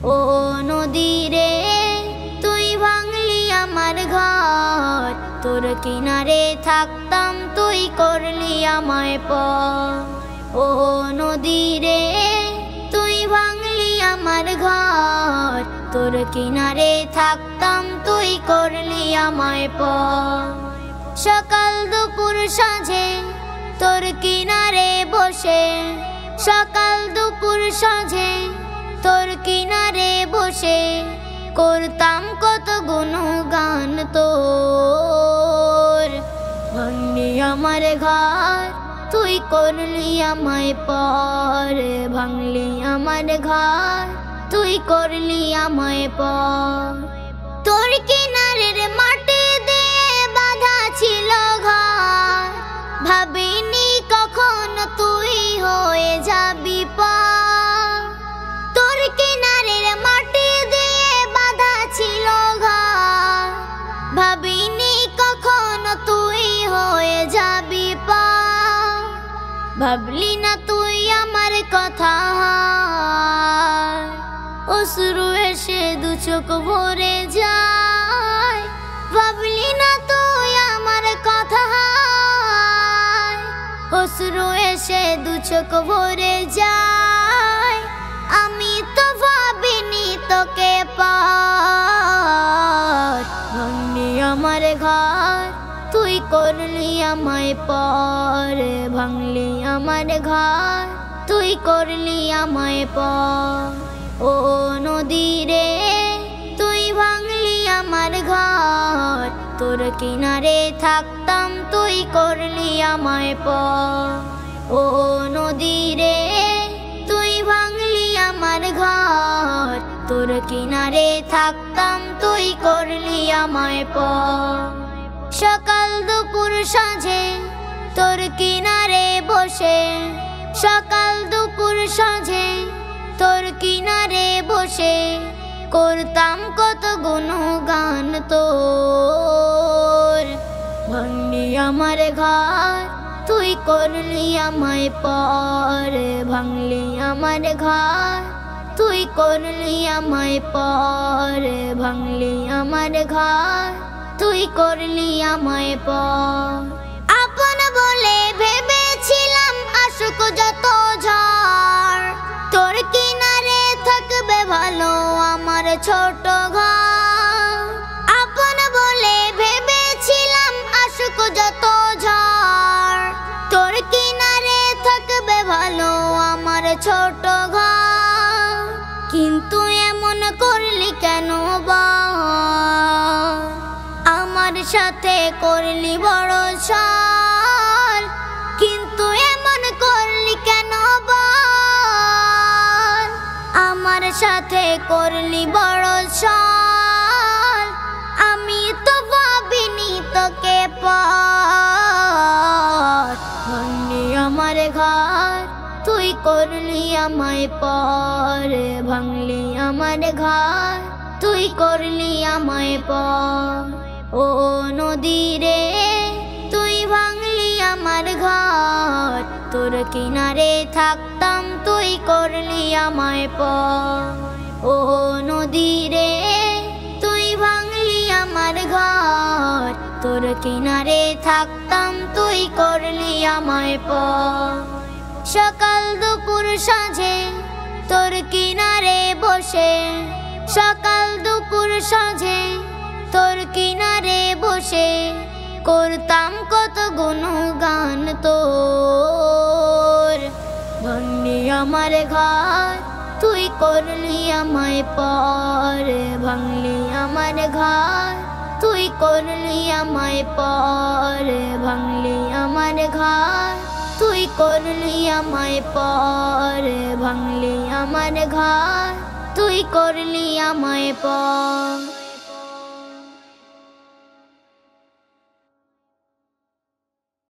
ও নদী রে তুই ভাঙলি আমার ঘর, তোর কিনারে থাকতাম তুই করলি আমায় পর। ও নদী রে তুই ভাঙলি আমার ঘর, তোর কিনারে থাকতাম তুই করলি আমায় পর। সকাল দুপুর সাঁঝে তোর কিনারে বসে, সকাল দুপুর সাঁঝে তোর কিনারে বসে করতাম কত গুণগান তোর। ভাঙলি আমার ঘর তুই করলি আমায় পর, ভাঙলি আমার ঘর তুই করলি আমায় পর। তোর কিনারের মাটি দিয়ে বাঁধা ছিল ঘর, ভাবিনি কখন তুই হয়ে যাবি পর। তোর কিনারের মাটি দিয়ে বাঁধা ছিল ঘর, ভাবিনি কখন তুই হয়ে যাবি পর। ভাবলি না তুই আমার কথা, অশ্রু এসে দু চোখ ভরে যায়। ভাবলি না তুই আমার কথা, অশ্রু এসে দু চোখ ভরে যায়। আমি তো ভাবিনি তোকে পার। ভাঙলি আমার ঘর তুই করলি আমায় পর, ভাঙলি আমার ঘর তুই করলি আমায় পর। ও নদী রে তুই ভাঙলি আমার ঘর, তোর কিনারে থাকতাম তুই করলি আমায় পর। ও নদী রে তুই ভাঙলি আমার ঘর, তোর কিনারে থাকতাম তুই করলি আমায় পর। সকাল দুপুর সাঁঝে তোর কিনারে বসে, সকাল দুপুর সাঁঝে তোর কিনারে বসে করতাম কত গুণগান তোর। ভাঙলি আমার ঘর তুই করলি আমায় পর, ভাঙলি আমার ঘর তুই করলি আমায় পর, ভাঙলি আমার ঘর তুই করলি আমায় পর। আপন বলে ভেবেছিলাম আসুক যত ঝড়, তোর কিনারে থাকবে ভালো আমার ছোট ঘর। আপন বলে ভেবেছিলাম আসুক যত ঝড়, তোর কিনারে থাকবে ভালো আমার ছোট ঘর। কিন্তু এমন করলি কেন বল, আমার সাথে করলি বড় ছল। কিন্তু এমন করলি কেন বল, আমার সাথে করলি বড় ছল। আমি তো ভাবিনি তোকে পর। ভাঙলি আমার ঘর তুই করলি আমায় পর, ভাঙলি আমার ঘর তুই করলি আমায় পর। ও নদী রে তুই ভাঙলি আমার ঘর, তোর কিনারে থাকতাম তুই করলি আমায় পর। ও নদী রে তুই ভাঙলি আমার ঘর, তোর কিনারে থাকতাম তুই করলি আমায় পর। সকাল দুপুর সাঁঝে তোর কিনারে বসে, সকাল দুপুর সাঁঝে তোর কিনারে বসে করতাম কত গুণগান তোর। ভাঙলি আমার ঘর তুই করলি আমায় পর, ভাঙলি আমার ঘর তুই করলি আমায় পর, ভাঙলি আমার ঘর তুই করলি আমায় পর, ভাঙলি আমার ঘর তুই করলি আমায় পর।